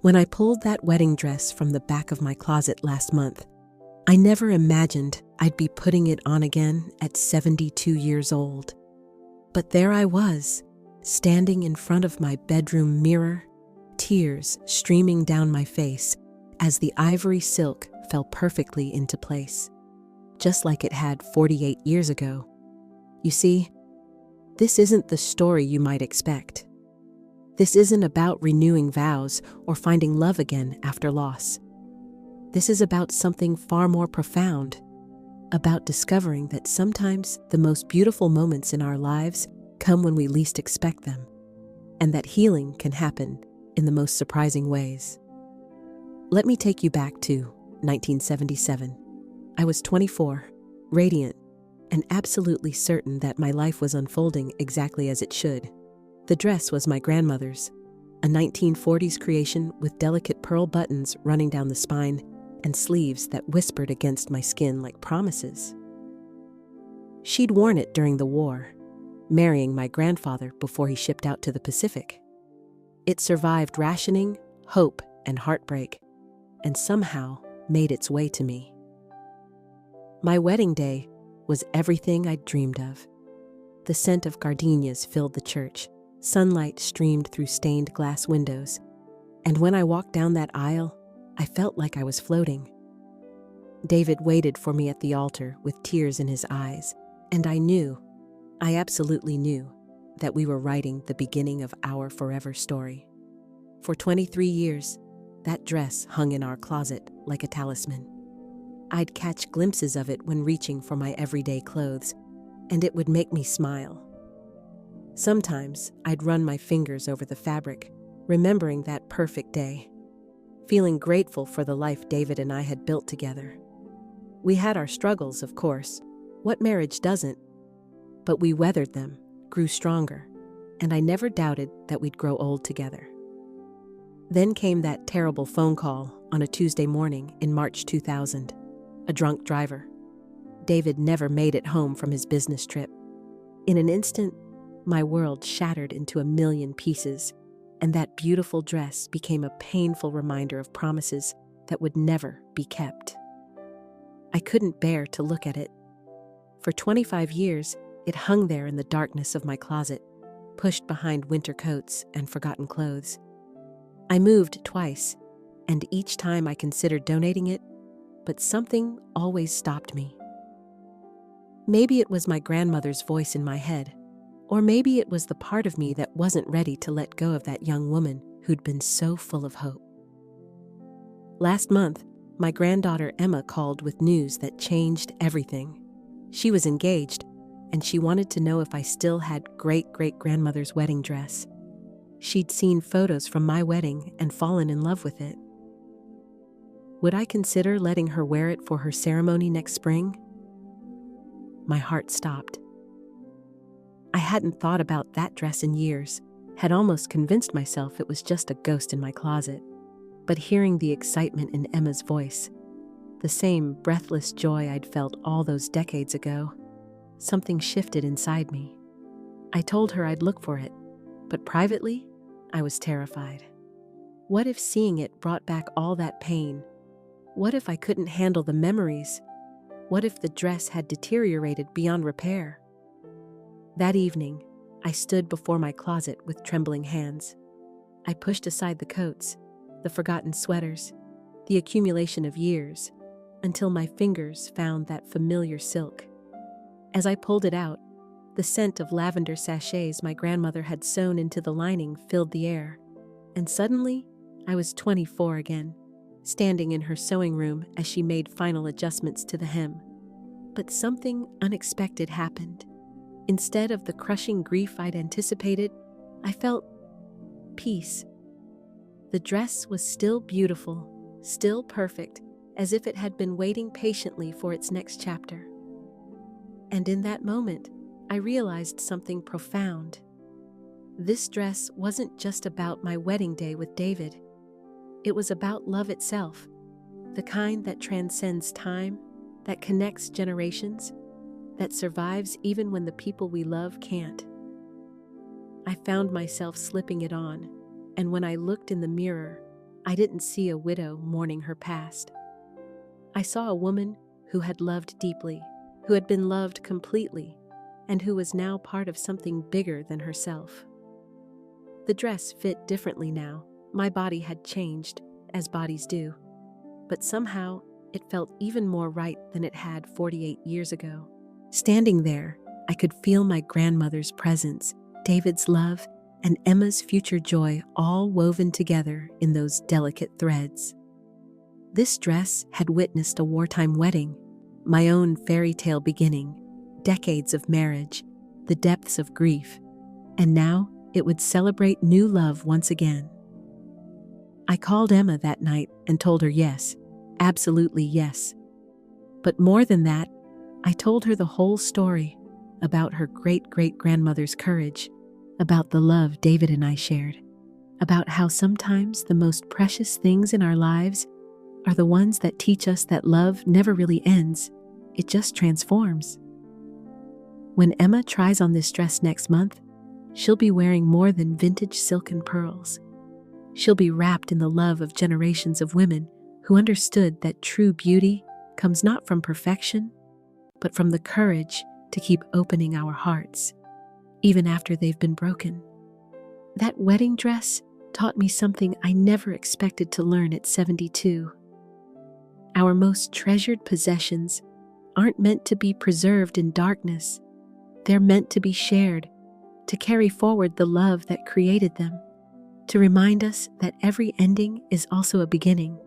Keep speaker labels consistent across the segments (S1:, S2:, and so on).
S1: When I pulled that wedding dress from the back of my closet last month, I never imagined I'd be putting it on again at 72 years old. But there I was, standing in front of my bedroom mirror, tears streaming down my face as the ivory silk fell perfectly into place, just like it had 48 years ago. You see, this isn't the story you might expect. This isn't about renewing vows or finding love again after loss. This is about something far more profound, about discovering that sometimes the most beautiful moments in our lives come when we least expect them, and that healing can happen in the most surprising ways. Let me take you back to 1977. I was 24, radiant, and absolutely certain that my life was unfolding exactly as it should. The dress was my grandmother's, a 1940s creation with delicate pearl buttons running down the spine and sleeves that whispered against my skin like promises. She'd worn it during the war, marrying my grandfather before he shipped out to the Pacific. It survived rationing, hope, and heartbreak, and somehow made its way to me. My wedding day was everything I'd dreamed of. The scent of gardenias filled the church, sunlight streamed through stained glass windows, and when I walked down that aisle, I felt like I was floating. David waited for me at the altar with tears in his eyes, and I absolutely knew, that we were writing the beginning of our forever story. For 23 years, that dress hung in our closet like a talisman. I'd catch glimpses of it when reaching for my everyday clothes, and it would make me smile. Sometimes I'd run my fingers over the fabric, remembering that perfect day, feeling grateful for the life David and I had built together. We had our struggles, of course. What marriage doesn't? But we weathered them, grew stronger, and I never doubted that we'd grow old together. Then came that terrible phone call on a Tuesday morning in March 2000. A drunk driver. David never made it home from his business trip. In an instant, my world shattered into a million pieces, and that beautiful dress became a painful reminder of promises that would never be kept. I couldn't bear to look at it. For 25 years, it hung there in the darkness of my closet, pushed behind winter coats and forgotten clothes. I moved twice, and each time I considered donating it, but something always stopped me. Maybe it was my grandmother's voice in my head, or maybe it was the part of me that wasn't ready to let go of that young woman who'd been so full of hope. Last month, my granddaughter Emma called with news that changed everything. She was engaged, and she wanted to know if I still had great-great-grandmother's wedding dress. She'd seen photos from my wedding and fallen in love with it. Would I consider letting her wear it for her ceremony next spring? My heart stopped. I hadn't thought about that dress in years, had almost convinced myself it was just a ghost in my closet. But hearing the excitement in Emma's voice, the same breathless joy I'd felt all those decades ago, something shifted inside me. I told her I'd look for it, but privately, I was terrified. What if seeing it brought back all that pain? What if I couldn't handle the memories? What if the dress had deteriorated beyond repair? That evening, I stood before my closet with trembling hands. I pushed aside the coats, the forgotten sweaters, the accumulation of years, until my fingers found that familiar silk. As I pulled it out, the scent of lavender sachets my grandmother had sewn into the lining filled the air, and suddenly, I was 24 again, standing in her sewing room as she made final adjustments to the hem. But something unexpected happened. Instead of the crushing grief I'd anticipated, I felt peace. The dress was still beautiful, still perfect, as if it had been waiting patiently for its next chapter. And in that moment, I realized something profound. This dress wasn't just about my wedding day with David. It was about love itself, the kind that transcends time, that connects generations, that survives even when the people we love can't. I found myself slipping it on, and when I looked in the mirror, I didn't see a widow mourning her past. I saw a woman who had loved deeply, who had been loved completely, and who was now part of something bigger than herself. The dress fit differently now. My body had changed, as bodies do, but somehow it felt even more right than it had 48 years ago. Standing there, I could feel my grandmother's presence, David's love, and Emma's future joy all woven together in those delicate threads. This dress had witnessed a wartime wedding, my own fairy tale beginning, decades of marriage, the depths of grief, and now it would celebrate new love once again. I called Emma that night and told her yes, absolutely yes. But more than that, I told her the whole story about her great-great-grandmother's courage, about the love David and I shared, about how sometimes the most precious things in our lives are the ones that teach us that love never really ends, it just transforms. When Emma tries on this dress next month, she'll be wearing more than vintage silk and pearls. She'll be wrapped in the love of generations of women who understood that true beauty comes not from perfection, but from the courage to keep opening our hearts, even after they've been broken. That wedding dress taught me something I never expected to learn at 72. Our most treasured possessions aren't meant to be preserved in darkness. They're meant to be shared, to carry forward the love that created them, to remind us that every ending is also a beginning.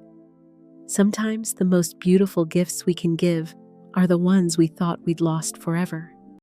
S1: Sometimes the most beautiful gifts we can give are the ones we thought we'd lost forever.